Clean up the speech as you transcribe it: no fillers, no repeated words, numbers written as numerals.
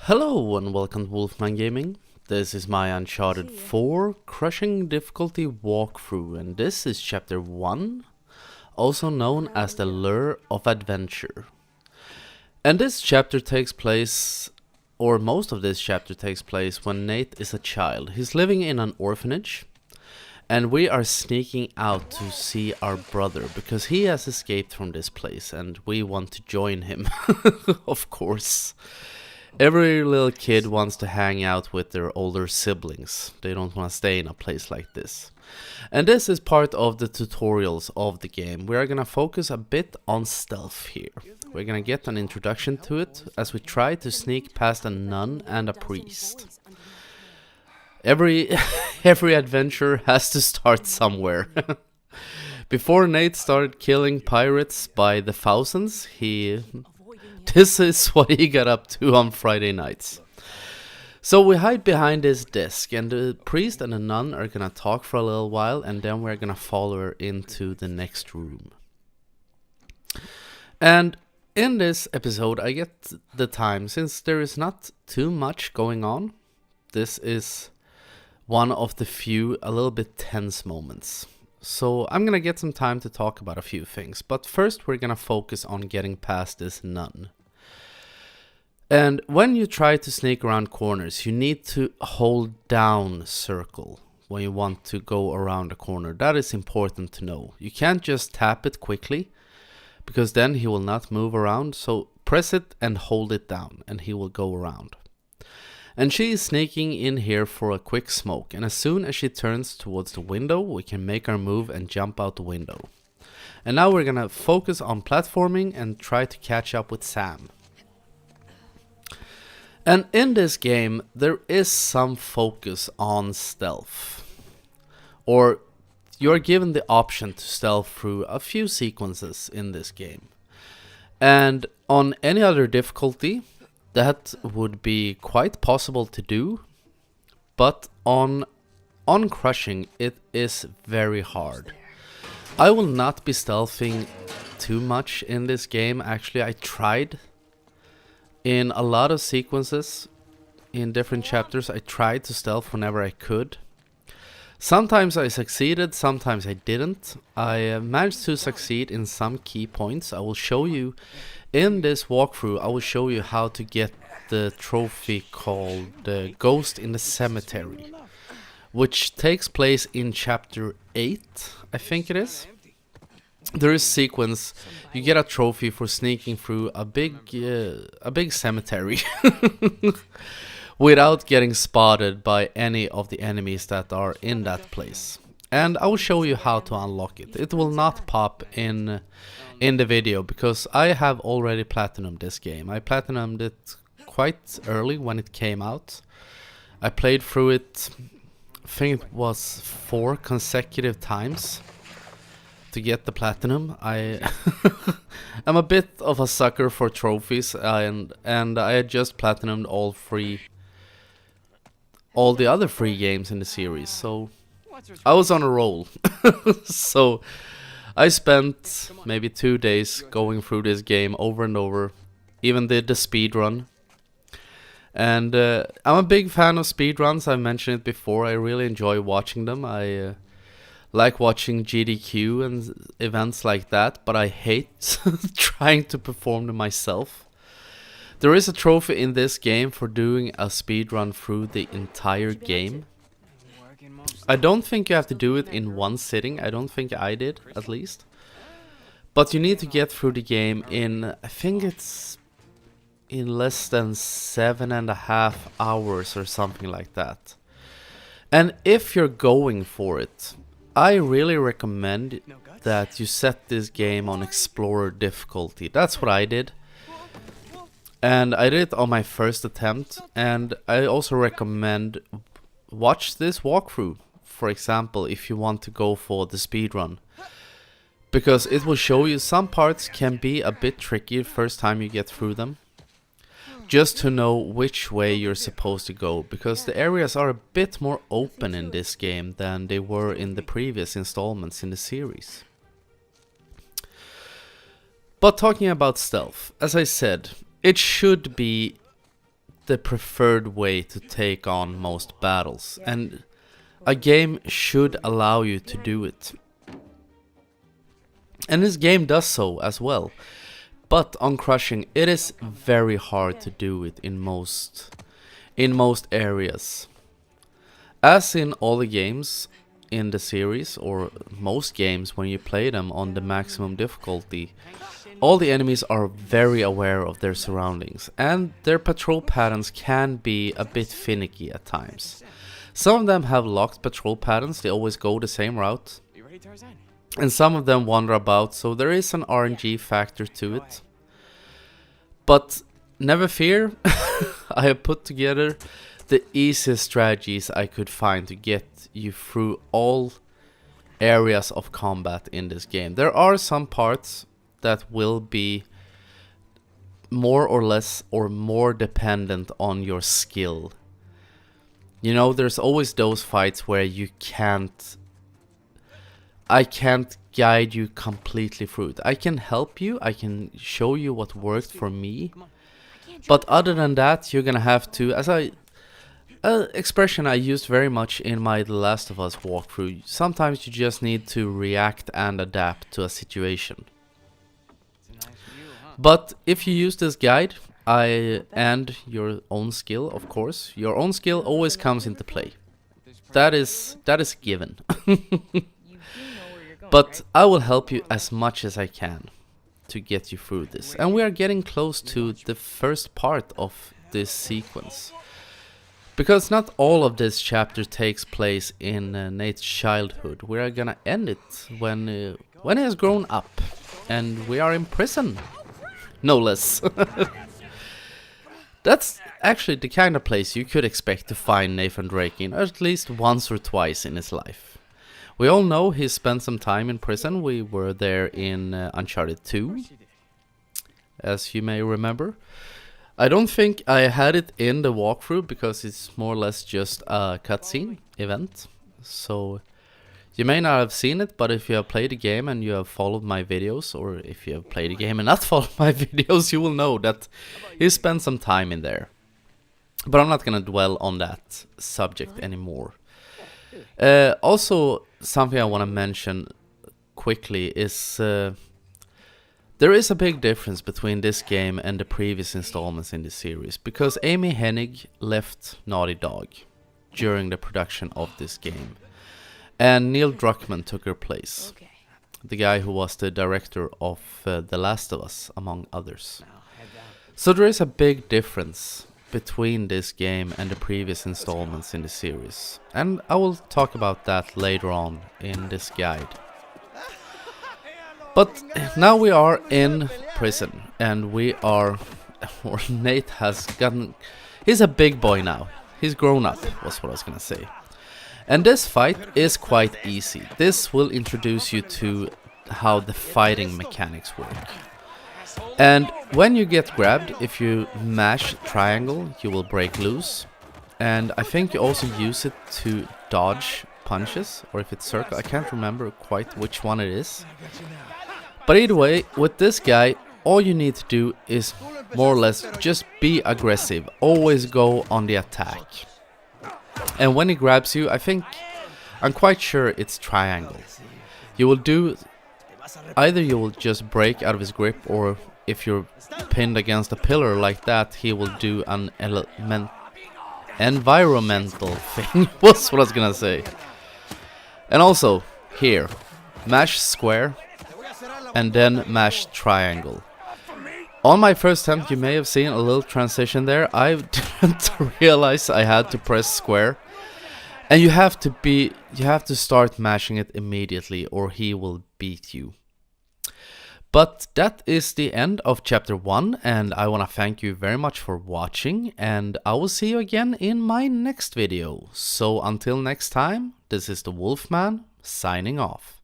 Hello and welcome to Wolfman Gaming. This is my Uncharted 4 Crushing Difficulty walkthrough, and this is chapter 1, also known as the Lure of Adventure. And this chapter takes place, or most of this chapter takes place, when Nate is a child. He's living in an orphanage, and we are sneaking out to see our brother because he has escaped from this place and we want to join him, of course. Every little kid wants to hang out with their older siblings. They don't want to stay in a place like this. And this is part of the tutorials of the game. We are going to focus a bit on stealth here. We're going to get an introduction to it as we try to sneak past a nun and a priest. Every adventure has to start somewhere. Before Nate started killing pirates by the thousands, this is what he got up to on Friday nights. So we hide behind this desk, and the priest and the nun are gonna talk for a little while, and then we're gonna follow her into the next room. And in this episode I get the time, since there is not too much going on, this is one of the few a little bit tense moments. So I'm gonna get some time to talk about a few things, but first we're gonna focus on getting past this nun. And when you try to sneak around corners, you need to hold down circle when you want to go around a corner. That is important to know. You can't just tap it quickly, because then he will not move around, so press it and hold it down and he will go around. And she is sneaking in here for a quick smoke, and as soon as she turns towards the window, we can make our move and jump out the window. And now we're gonna focus on platforming and try to catch up with Sam. And in this game, there is some focus on stealth. Or you're given the option to stealth through a few sequences in this game. And on any other difficulty, that would be quite possible to do, but on crushing it is very hard. I will not be stealthing too much in this game. Actually, I tried in a lot of sequences in different chapters. I tried to stealth whenever I could. Sometimes I succeeded, sometimes I didn't. I managed to succeed in some key points. I will show you in this walkthrough. I will show you how to get the trophy called the Ghost in the Cemetery, which takes place in chapter 8, I think it is. There is a sequence, you get a trophy for sneaking through a big cemetery without getting spotted by any of the enemies that are in that place. And I will show you how to unlock it. It will not pop in the video because I have already platinumed this game. I platinumed it quite early when it came out. I played through it, I think it was 4 consecutive times to get the platinum. I'm a bit of a sucker for trophies, and I had just platinumed all the other 3 games in the series, so I was on a roll. So I spent maybe 2 days going through this game over and over, even did the speed run. And I'm a big fan of speedruns. I mentioned it before. I really enjoy watching them. I like watching GDQ and events like that, but I hate trying to perform them myself. There is a trophy in this game for doing a speedrun through the entire game. I don't think you have to do it in one sitting. I don't think I did, at least. But you need to get through the game in, I think it's in less than 7.5 hours or something like that. And if you're going for it, I really recommend that you set this game on Explorer difficulty. That's what I did. And I did it on my first attempt. And I also recommend watch this walkthrough, for example, if you want to go for the speedrun. Because it will show you some parts can be a bit tricky the first time you get through them. Just to know which way you're supposed to go, because the areas are a bit more open in this game than they were in the previous installments in the series. But talking about stealth, as I said, it should be the preferred way to take on most battles, and a game should allow you to do it. And this game does so as well. But on crushing, it is very hard to do it in most areas. As in all the games in the series, or most games when you play them on the maximum difficulty, all the enemies are very aware of their surroundings, and their patrol patterns can be a bit finicky at times. Some of them have locked patrol patterns, they always go the same route. And some of them wander about, so there is an RNG factor to it. But never fear, I have put together the easiest strategies I could find to get you through all areas of combat in this game. There are some parts that will be more or less or more dependent on your skill. You know, there's always those fights where I can't guide you completely through it. I can help you, I can show you what worked for me, but other than that, you're gonna have to, as expression I used very much in my The Last of Us walkthrough, sometimes you just need to react and adapt to a situation. But if you use this guide, and your own skill, of course, your own skill always comes into play. That is given. But I will help you as much as I can to get you through this. And we are getting close to the first part of this sequence. Because not all of this chapter takes place in Nate's childhood. We are gonna end it when he has grown up and we are in prison. No less. That's actually the kind of place you could expect to find Nathan Drake in at least once or twice in his life. We all know he spent some time in prison. We were there in Uncharted 2, as you may remember. I don't think I had it in the walkthrough because it's more or less just a cutscene event. So you may not have seen it, but if you have played the game and you have followed my videos, or if you have played the game and not followed my videos, you will know that he spent some time in there. But I'm not gonna dwell on that subject anymore. Also, something I want to mention quickly is there is a big difference between this game and the previous installments in the series, because Amy Hennig left Naughty Dog during the production of this game, and Neil Druckmann took her place, the guy who was the director of The Last of Us, among others. So there is a big difference between this game and the previous installments in the series, and I will talk about that later on in this guide. But now we are in prison, and Nate has gotten, he's a big boy now, he's grown up, was what I was gonna say. And this fight is quite easy. This will introduce you to how the fighting mechanics work. And when you get grabbed, if you mash triangle, you will break loose. And I think you also use it to dodge punches, or if it's circle, I can't remember quite which one it is. But either way, with this guy, all you need to do is more or less just be aggressive, always go on the attack. And when he grabs you, I'm quite sure it's triangle. You will do, either you will just break out of his grip, or if you're pinned against a pillar like that, he will do an environmental thing, was what I was gonna say. And also, here, mash square, and then mash triangle. On my first attempt, you may have seen a little transition there. I didn't realize I had to press square. And you have to start mashing it immediately, or he will beat you. But that is the end of chapter 1, and I want to thank you very much for watching, and I will see you again in my next video. So until next time, this is the Wolfman signing off.